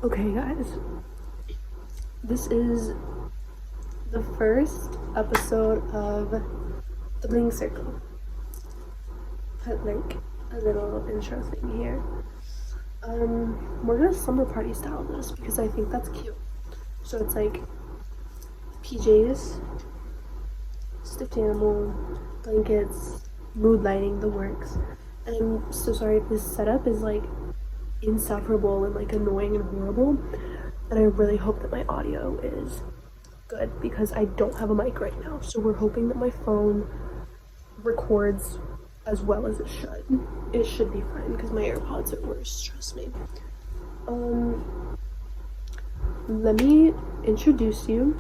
Okay, guys, this is the first episode of the Bling Circle. Put like a little intro thing here. We're gonna slumber party style this because I think that's cute. So it's like PJs, stuffed animal, blankets, mood lighting, the works. And I'm so sorry if this setup is like insufferable and like annoying and horrible. And I really hope that my audio is good because I don't have a mic right now. So we're hoping that my phone records as well as it should. It should be fine because my AirPods are worse, trust me. Let me introduce you.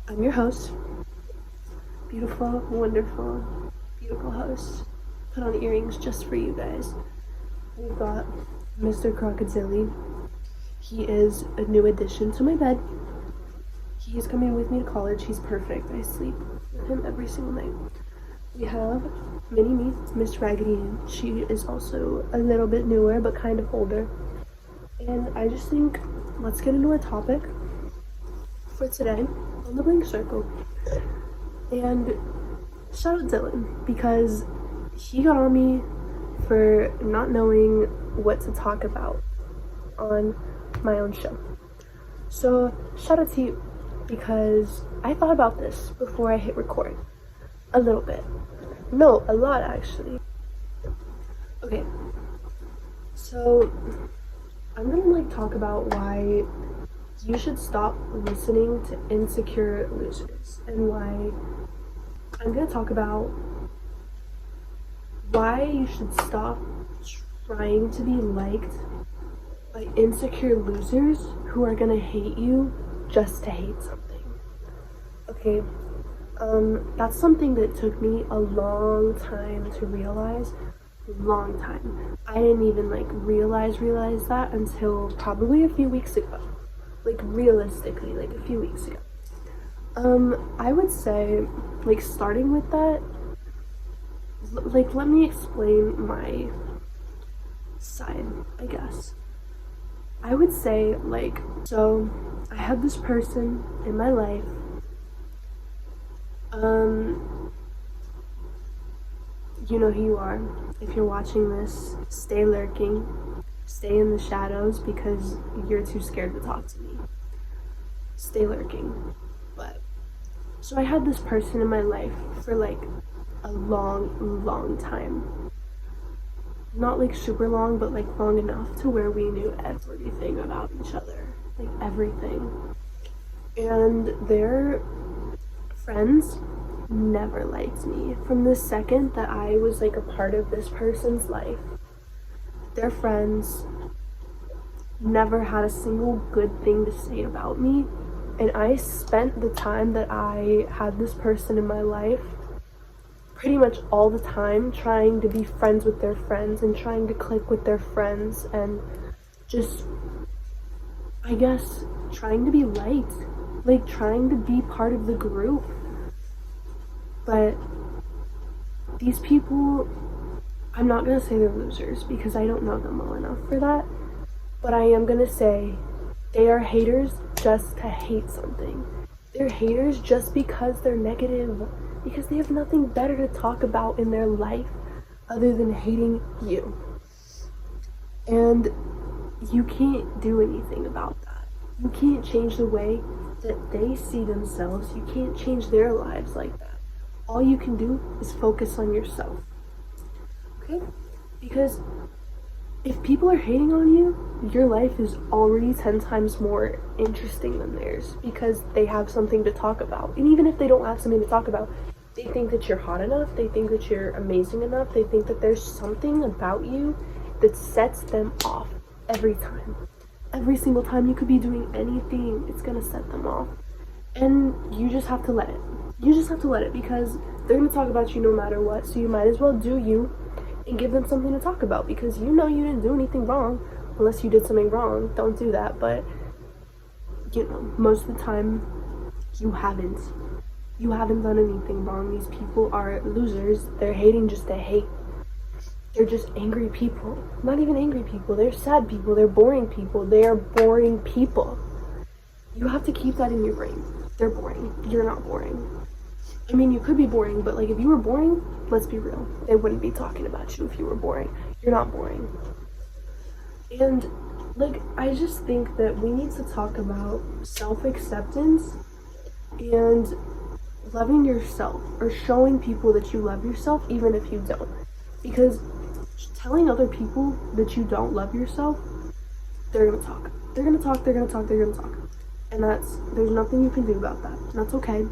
I'm your host. Beautiful, wonderful, beautiful host. Put on earrings just for you guys. We've got Mr. Crocodile. He is a new addition to my bed. He's coming with me to college. He's perfect. I sleep with him every single night. We have Mini-Me, Miss Raggedy Ann. She is also a little bit newer, but kind of older. And I just think, let's get into our topic for today on the Bling Circle. And shout out Dylan, because he got on me for not knowing what to talk about on my own show. So shout out to you, because I thought about this before I hit record. A little bit. No, a lot actually. Okay. So I'm gonna like talk about why you should stop listening to insecure losers, and why I'm gonna talk about why you should stop trying to be liked by insecure losers who are gonna hate you just to hate something. Okay, that's something that took me a long time to realize. Long time. I didn't even like realize that until probably a few weeks ago. Like realistically, like a few weeks ago. I would say, like, starting with that, like, let me explain my side, I guess. I would say, like, so I had this person in my life. You know who you are. If you're watching this, stay lurking, stay in the shadows because you're too scared to talk to me. Stay lurking. But so I had this person in my life for like a long time. Not like super long, but like long enough to where we knew everything about each other. Like everything. And their friends never liked me. From the second that I was like a part of this person's life, their friends never had a single good thing to say about me. And I spent the time that I had this person in my life pretty much all the time trying to be friends with their friends and trying to click with their friends and just, I guess, trying to be liked, like trying to be part of the group. But these people, I'm not gonna say they're losers because I don't know them well enough for that, but I am gonna say they are haters just to hate something. They're haters just because they're negative, because they have nothing better to talk about in their life other than hating you. And you can't do anything about that. You can't change the way that they see themselves. You can't change their lives like that. All you can do is focus on yourself. Okay? Because if people are hating on you, your life is already 10 times more interesting than theirs because they have something to talk about. And even if they don't have something to talk about, they think that you're hot enough, they think that you're amazing enough, they think that there's something about you that sets them off every time. Every single time you could be doing anything, it's gonna set them off. And you just have to let it. You just have to let it because they're gonna talk about you no matter what, so you might as well do you and give them something to talk about because you know you didn't do anything wrong unless you did something wrong. Don't do that, but you know, most of the time you haven't done anything wrong. These people are losers. They're hating just to hate. They're just angry people. Not even angry people. They're sad people. They're boring people. They are boring people. You have to keep that in your brain. They're boring. You're not boring. I mean, you could be boring, but like if you were boring, let's be real. They wouldn't be talking about you if you were boring. You're not boring. And like, I just think that we need to talk about self-acceptance and loving yourself, or showing people that you love yourself even if you don't. Because telling other people that you don't love yourself, they're gonna talk. They're gonna talk, they're gonna talk, they're gonna talk. And there's nothing you can do about that. That's okay.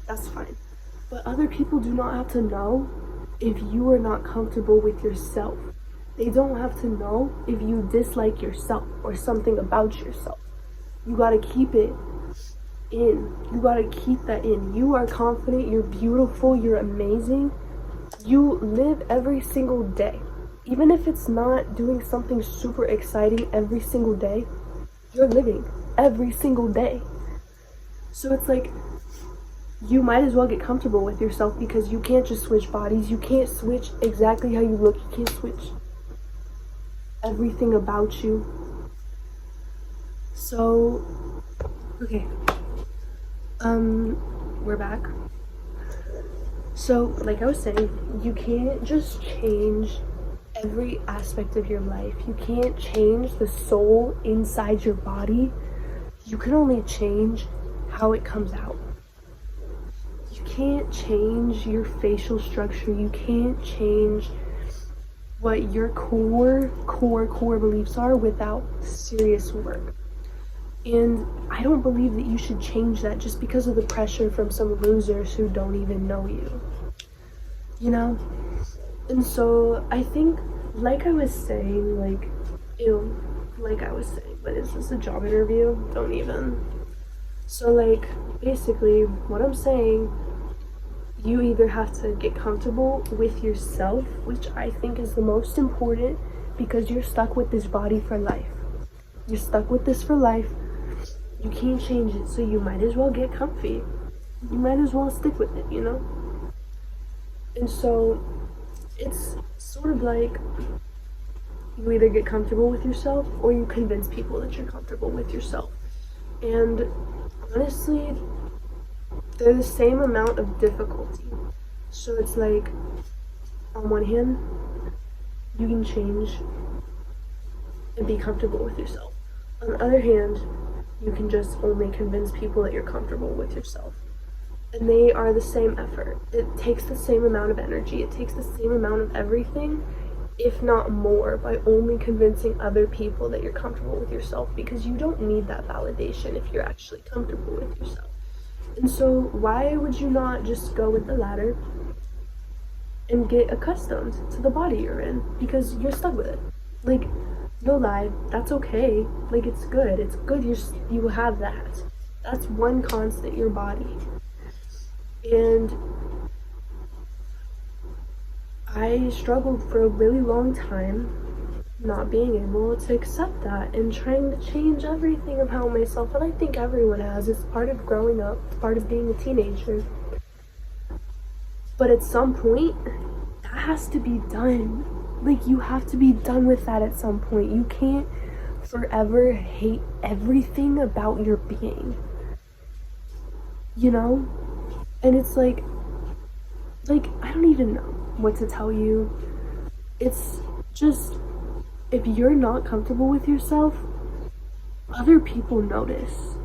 That's fine. But other people do not have to know if you are not comfortable with yourself. They don't have to know if you dislike yourself or something about yourself. You gotta keep it in. You gotta keep that in. You are confident, you're beautiful, you're amazing. You live every single day. Even if it's not doing something super exciting every single day, you're living every single day. So it's like, you might as well get comfortable with yourself, because you can't just switch bodies. You can't switch exactly how you look. You can't switch everything about you. So, okay. We're back. So, like I was saying, you can't just change every aspect of your life. You can't change the soul inside your body. You can only change how it comes out. You can't change your facial structure. You can't change what your core beliefs are without serious work. And I don't believe that you should change that just because of the pressure from some losers who don't even know you. You know? And so I think, like I was saying, but is this a job interview? Don't even. So like, basically, what I'm saying, you either have to get comfortable with yourself, which I think is the most important, because you're stuck with this body for life. You're stuck with this for life. You can't change it, so you might as well get comfy. You might as well stick with it, you know? And so, it's sort of like, you either get comfortable with yourself, or you convince people that you're comfortable with yourself. And honestly, they're the same amount of difficulty. So it's like, on one hand, you can change and be comfortable with yourself. On the other hand, you can just only convince people that you're comfortable with yourself. And they are the same effort. It takes the same amount of energy. It takes the same amount of everything, if not more, by only convincing other people that you're comfortable with yourself, because you don't need that validation if you're actually comfortable with yourself. And so why would you not just go with the latter and get accustomed to the body you're in, because you're stuck with it? Like, no lie, that's okay. Like, it's good you have that. That's one constant, your body. And I struggled for a really long time not being able to accept that and trying to change everything about myself. And I think everyone has. It's part of growing up. It's part of being a teenager. But at some point, that has to be done. Like, you have to be done with that at some point. You can't forever hate everything about your being. You know? And it's like, I don't even know what to tell you. It's just, if you're not comfortable with yourself, other people notice.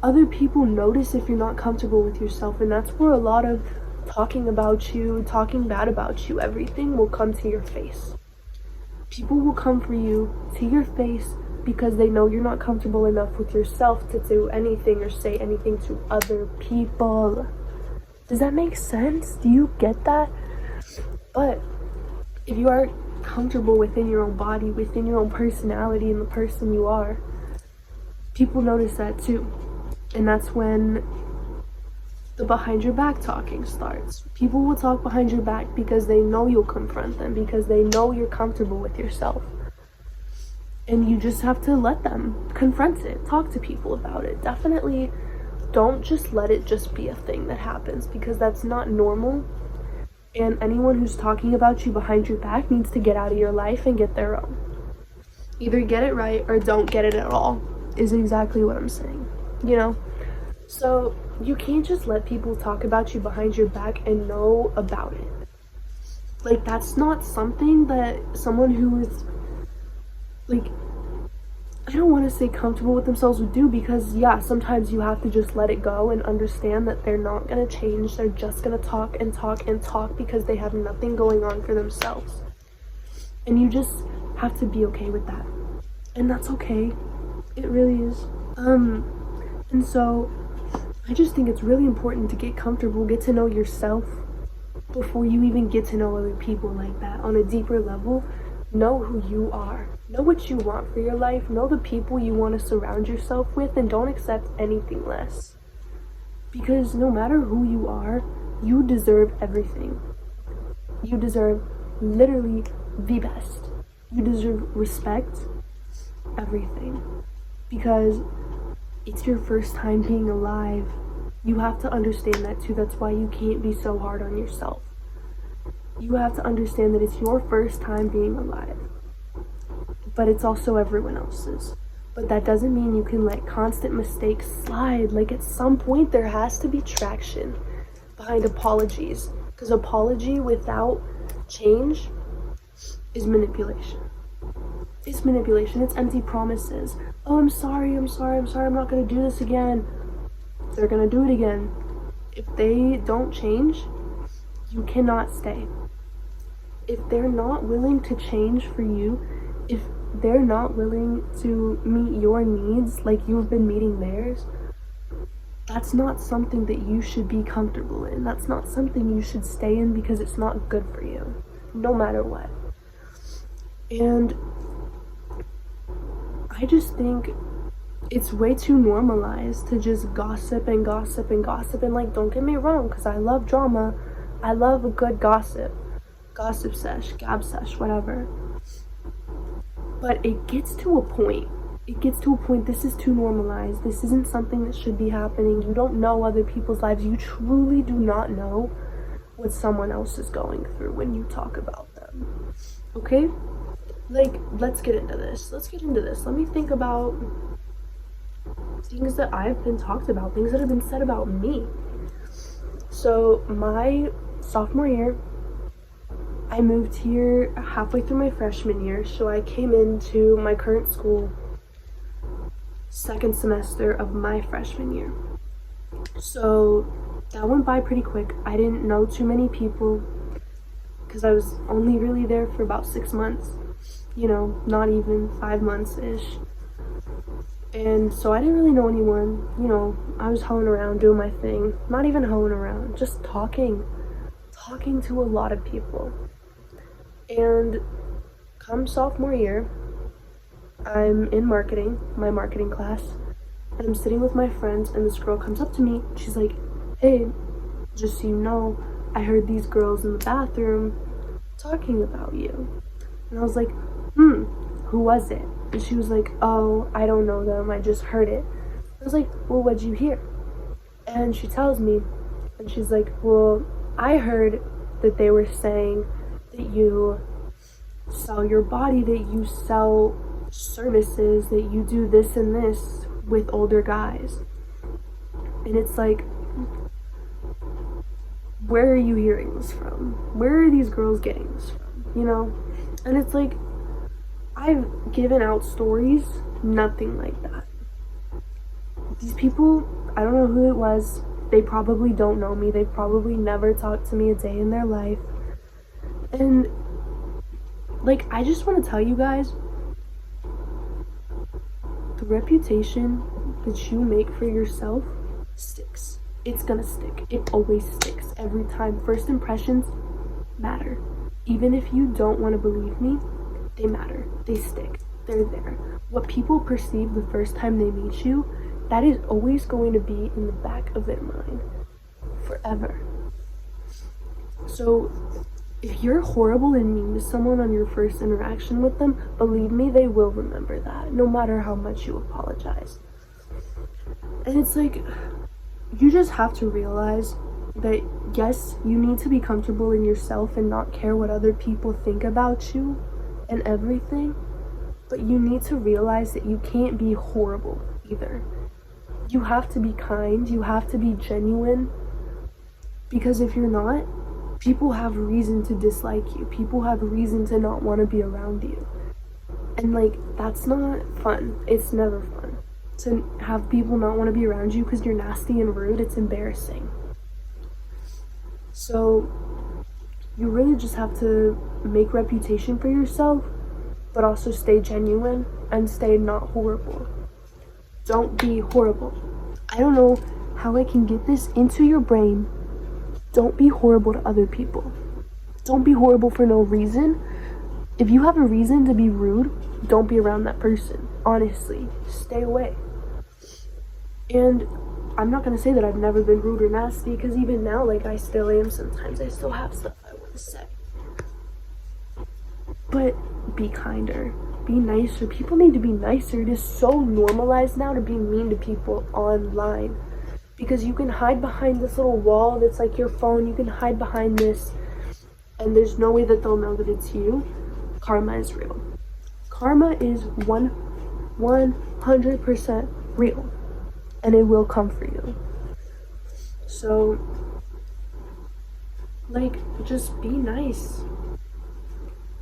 Other people notice if you're not comfortable with yourself, and that's where a lot of talking about you, talking bad about you, everything will come to your face. People will come for you to your face because they know you're not comfortable enough with yourself to do anything or say anything to other people. Does that make sense? Do you get that? But if you are comfortable within your own body, within your own personality and the person you are, people notice that too. And that's when the behind your back talking starts. People will talk behind your back because they know you'll confront them, because they know you're comfortable with yourself. And you just have to let them confront it, talk to people about it. Definitely don't just let it just be a thing that happens, because that's not normal. And anyone who's talking about you behind your back needs to get out of your life and get their own. Either get it right or don't get it at all, is exactly what I'm saying, you know? So you can't just let people talk about you behind your back and know about it. Like, that's not something that someone who is, like, I don't want to say comfortable with themselves would do, because yeah, sometimes you have to just let it go and understand that they're not going to change. They're just going to talk and talk and talk because they have nothing going on for themselves. And you just have to be okay with that. And that's okay. It really is. And so I just think it's really important to get comfortable, get to know yourself before you even get to know other people like that on a deeper level. Know who you are. Know what you want for your life. Know the people you want to surround yourself with, and don't accept anything less. Because no matter who you are, you deserve everything. You deserve literally the best. You deserve respect, everything. Because it's your first time being alive. You have to understand that too. That's why you can't be so hard on yourself. You have to understand that it's your first time being alive, but it's also everyone else's. But that doesn't mean you can let constant mistakes slide. Like, at some point there has to be traction behind apologies, because apology without change is manipulation. It's manipulation. It's empty promises. Oh, I'm sorry, I'm not going to do this again. They're going to do it again. If they don't change, you cannot stay. If they're not willing to change for you, if they're not willing to meet your needs like you've been meeting theirs, that's not something that you should be comfortable in. That's not something you should stay in, because it's not good for you, no matter what. And I just think it's way too normalized to just gossip and gossip and gossip. And, like, don't get me wrong, because I love drama. I love a good gossip sesh, gab sesh, whatever. But it gets to a point. This is too normalized. This isn't something that should be happening. You don't know other people's lives. You truly do not know what someone else is going through when you talk about them. Okay? Like, let's get into this. Let me think about things that I've been talked about, things that have been said about me. So, my sophomore year, I moved here halfway through my freshman year, so I came into my current school second semester of my freshman year. So that went by pretty quick. I didn't know too many people because I was only really there for about 6 months, you know, not even 5 months-ish. And so I didn't really know anyone, you know. I was hoeing around, doing my thing. Not even hoeing around, just talking to a lot of people. And come sophomore year, I'm in marketing, my marketing class, and I'm sitting with my friends, and this girl comes up to me. She's like, hey, just so you know, I heard these girls in the bathroom talking about you. And I was like, who was it? And she was like, oh, I don't know them, I just heard it. I was like, well, what'd you hear? And she tells me, and she's like, well, I heard that they were saying that you sell your body, that you sell services, that you do this and this with older guys. And it's like, where are you hearing this from? Where are these girls getting this from? You know? And it's like, I've given out stories, nothing like that. These people, I don't know who it was. They probably don't know me. They probably never talked to me a day in their life. And, like, I just want to tell you guys, the reputation that you make for yourself sticks. It's gonna stick. It always sticks. Every time. First impressions matter. Even if you don't want to believe me, they matter. They stick. They're there. What people perceive the first time they meet you, that is always going to be in the back of their mind forever. So if you're horrible and mean to someone on your first interaction with them, believe me, they will remember that, no matter how much you apologize. And it's like, you just have to realize that yes, you need to be comfortable in yourself and not care what other people think about you and everything, but you need to realize that you can't be horrible either. You have to be kind, you have to be genuine, because if you're not, people have reason to dislike you. People have reason to not want to be around you. And like, that's not fun. It's never fun to have people not want to be around you because you're nasty and rude. It's embarrassing. So you really just have to make reputation for yourself, but also stay genuine and stay not horrible. Don't be horrible. I don't know how I can get this into your brain. Don't be horrible to other people. Don't be horrible for no reason. If you have a reason to be rude, don't be around that person. Honestly, stay away. And I'm not gonna say that I've never been rude or nasty, because even now, like, I still am sometimes. I still have stuff I want to say. But be kinder. Be nicer. People need to be nicer. It is so normalized now to be mean to people online. Because you can hide behind this little wall that's like your phone. You can hide behind this. And there's no way that they'll know that it's you. Karma is real. Karma is 100% real. And it will come for you. So, like, just be nice.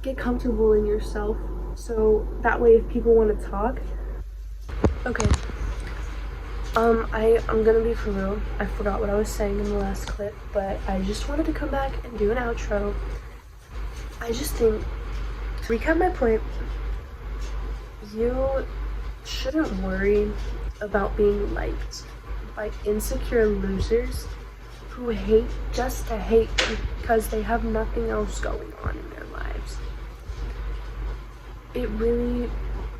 Get comfortable in yourself. So that way if people want to talk. Okay. I'm gonna be for real. I forgot what I was saying in the last clip, but I just wanted to come back and do an outro. I just think, to recap my point, you shouldn't worry about being liked by insecure losers who hate just to hate because they have nothing else going on in their lives. It really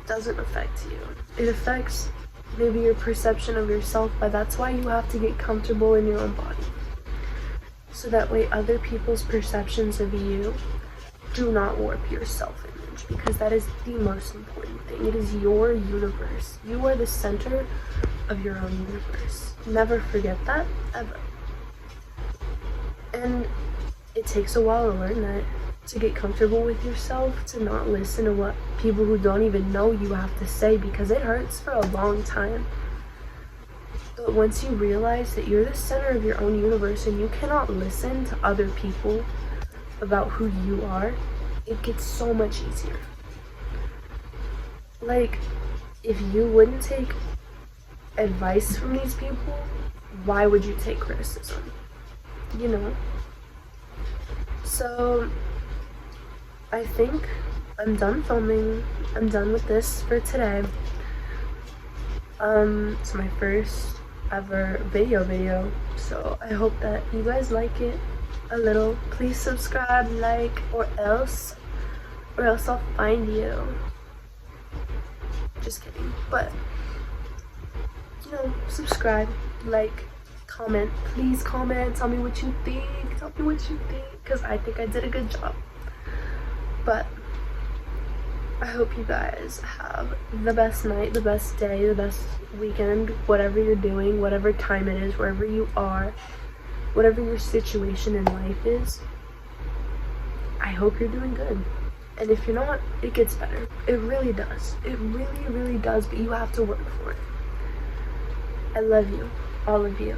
doesn't affect you. It affects maybe your perception of yourself, but that's why you have to get comfortable in your own body. So that way other people's perceptions of you do not warp your self-image, because that is the most important thing. It is your universe. You are the center of your own universe. Never forget that, ever. And it takes a while to learn that, to get comfortable with yourself, to not listen to what people who don't even know you have to say, because it hurts for a long time. But once you realize that you're the center of your own universe and you cannot listen to other people about who you are, it gets so much easier. Like, if you wouldn't take advice from these people, why would you take criticism? You know? So I think I'm done filming. I'm done with this for today. It's my first ever video, so I hope that you guys like it a little. Please subscribe, like, or else I'll find you. Just kidding. But, you know, subscribe, like, comment. Please comment. Tell me what you think. Because I think I did a good job. But I hope you guys have the best night, the best day, the best weekend, whatever you're doing, whatever time it is, wherever you are, whatever your situation in life is. I hope you're doing good. And if you're not, it gets better. It really does. It really, really does, but you have to work for it. I love you, all of you.